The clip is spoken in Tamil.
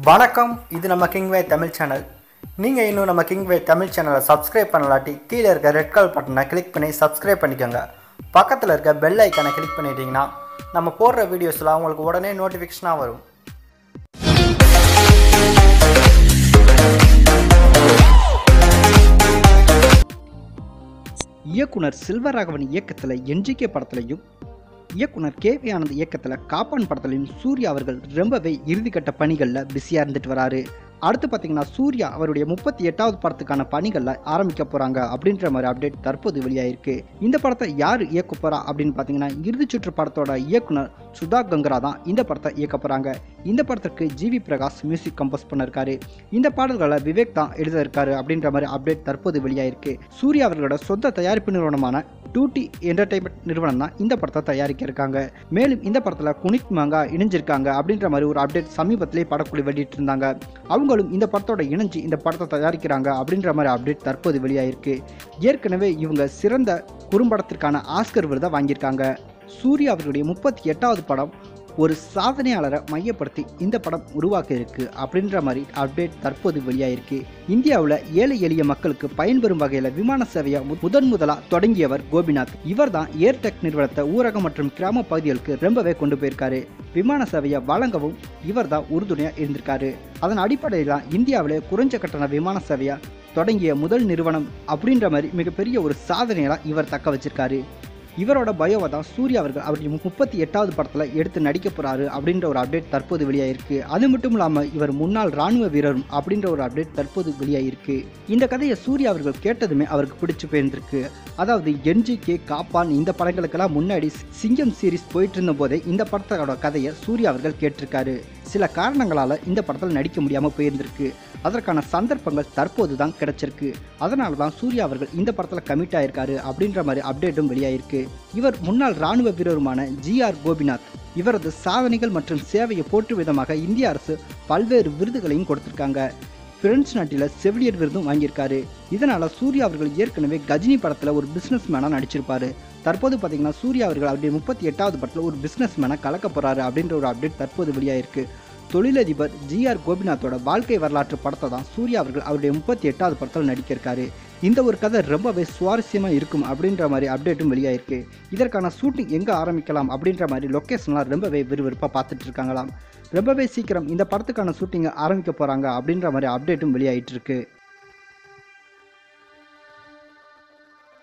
வணக்கம். இது நம்ம கிங்வே தமிழ் சேனல். நீங்கள் இன்னும் நம்ம கிங்வே தமிழ் சேனலை சப்ஸ்கிரைப் பண்ணலாட்டி கீழே இருக்க ரெட் கலர் பட்டனை கிளிக் பண்ணி சப்ஸ்கிரைப் பண்ணிக்கோங்க. பக்கத்தில் இருக்க பெல் ஐக்கானை கிளிக் பண்ணிட்டீங்கன்னா நம்ம போடுற வீடியோஸ்லாம் உங்களுக்கு உடனே நோட்டிஃபிகேஷனாக வரும். இயக்குனர் செல்வராகவன் இயக்கத்தில் என்ஜிகே படத்துலையும் இயக்குனர் கேவி ஆனந்த் இயக்கத்தில் காப்பான் படத்துலையும் சூர்யா அவர்கள் ரொம்பவே இறுதிக்கட்ட பணிகளில் பிஸியாக இருந்துட்டு வராரு. அடுத்து பார்த்தீங்கன்னா சூர்யா அவருடைய 38வது படத்துக்கான பணிகளில் ஆரம்பிக்க போகிறாங்க அப்படின்ற மாதிரி அப்டேட் தற்போது வெளியாயிருக்கு. இந்த படத்தை யார் இயக்க போகிறா அப்படின்னு பார்த்தீங்கன்னா இறுதிச்சுற்று படத்தோட இயக்குனர் சுதா கங்கரா தான் இந்த படத்தை இயக்க போகிறாங்க. இந்த படத்திற்கு ஜிவி பிரகாஷ் மியூசிக் கம்போஸ் பண்ணிருக்காரு. இந்த பாடல்களை விவேக் தான் எழுத இருக்காரு அப்படின்ற மாதிரி அப்டேட் தற்போது வெளியாயிருக்கு. சூர்யா அவர்களோட சொந்த தயாரிப்பு நிறுவனமான டூட்டி என்டர்டைன்மெண்ட் நிறுவனம் தான் இந்த படத்தை தயாரிக்க இருக்காங்க. மேலும் இந்த படத்தில் குனித் மங்கா இணைஞ்சிருக்காங்க அப்படின்ற மாதிரி ஒரு அப்டேட் சமீபத்திலே படக்குழு வெளியிட்டு இருந்தாங்க. அவங்களும் இந்த படத்தோட இணைஞ்சு இந்த படத்தை தயாரிக்கிறாங்க அப்படின்ற மாதிரி அப்டேட் தற்போது வெளியாயிருக்கு. ஏற்கனவே இவங்க சிறந்த குறும்படத்திற்கான ஆஸ்கர் விருதை வாங்கியிருக்காங்க. சூர்யா அவர்களுடைய 38வது படம் ஒரு சாதனையாளரை மையப்படுத்தி இந்த படம் உருவாக்க இருக்கு அப்படின்ற மாதிரி அப்டேட் தற்போது வெளியாயிருக்கு. இந்தியாவில் ஏழை எளிய மக்களுக்கு பயன்பெறும் வகையில் விமான சேவையை முதலாக தொடங்கியவர் கோபிநாத். இவர் தான் ஏர்டெக் நிறுவனத்தை ஊரக மற்றும் கிராம பகுதிகளுக்கு ரொம்பவே கொண்டு போயிருக்காரு. விமான சேவையை வழங்கவும் இவர் தான் உறுதுணையாக இருந்திருக்காரு. அதன் அடிப்படையில் தான் இந்தியாவிலே குறைஞ்ச கட்டண விமான சேவையை தொடங்கிய முதல் நிறுவனம் அப்படின்ற மாதிரி மிகப்பெரிய ஒரு சாதனையெல்லாம் இவர் தக்க வச்சிருக்காரு. இவரோட பயோவை தான் சூர்யா அவர்கள் அவருடைய 38வது படத்தில் எடுத்து நடிக்க போகிறாரு அப்படின்ற ஒரு அப்டேட் தற்போது வெளியாயிருக்கு. அது மட்டும் இல்லாமல் இவர் முன்னாள் ராணுவ வீரரும் அப்படின்ற ஒரு அப்டேட் தற்போது வெளியாயிருக்கு. இந்த கதையை சூர்யா அவர்கள் கேட்டதுமே அவருக்கு பிடிச்சு போயிருந்திருக்கு. அதாவது என்ஜிகே காப்பான் இந்த படங்களுக்கெல்லாம் முன்னாடி சிங்கம் சீரிஸ் போயிட்டு இருந்த போதே இந்த படத்தோட கதையை சூர்யா அவர்கள் கேட்டிருக்காரு. சில காரணங்களால் இந்த படத்தில் நடிக்க முடியாமல் போயிருந்திருக்கு. அதற்கான சந்தர்ப்பங்கள் தற்போது தான் கிடைச்சிருக்கு. அதனால தான் சூர்யா அவர்கள் இந்த படத்தில் கமிட் ஆயிருக்காரு அப்படின்ற மாதிரி அப்டேட்டும் வெளியாயிருக்கு. இவர் முன்னாள் ராணுவ வீரருமான ஜிஆர் கோபிநாத். இவரது சாதனைகள் மற்றும் சேவையை போற்றும் விதமாக இந்திய அரசு பல்வேறு விருதுகளையும் கொடுத்திருக்காங்க. பிரெஞ்சு நாட்டில் செவிலியர் விருதும் வாங்கியிருக்காரு. இதனால சூர்யா அவர்கள் ஏற்கனவே கஜினி படத்தில் ஒரு பிஸ்னஸ் மேனாக நடிச்சிருப்பாரு. தற்போது பார்த்தீங்கன்னா சூர்யா அவர்கள் அவருடைய 38வது படத்தில் ஒரு பிஸ்னஸ் மேனை கலக்க போறாரு அப்படின்ற ஒரு அப்டேட் தற்போது வெளியாயிருக்கு. தொழிலதிபர் ஜிஆர் கோபிநாத்தோட வாழ்க்கை வரலாற்று படத்தை தான் சூர்யா அவர்கள் அவருடைய 38வது படத்தில் நடிக்கிருக்காரு. இந்த ஒரு கதை ரொம்பவே சுவாரஸ்யமாக இருக்கும் அப்படின்ற மாதிரி அப்டேட்டும் வெளியாயிருக்கு. இதற்கான ஷூட்டிங் எங்கே ஆரம்பிக்கலாம் அப்படின்ற மாதிரி லொக்கேஷன்லாம் ரொம்பவே விறுவிறுப்பாக பார்த்துட்டு இருக்காங்களாம். ரொம்பவே சீக்கிரம் இந்த படத்துக்கான ஷூட்டிங்கை ஆரம்பிக்க போகிறாங்க அப்படின்ற மாதிரி அப்டேட்டும் வெளியாயிட்டு இருக்கு.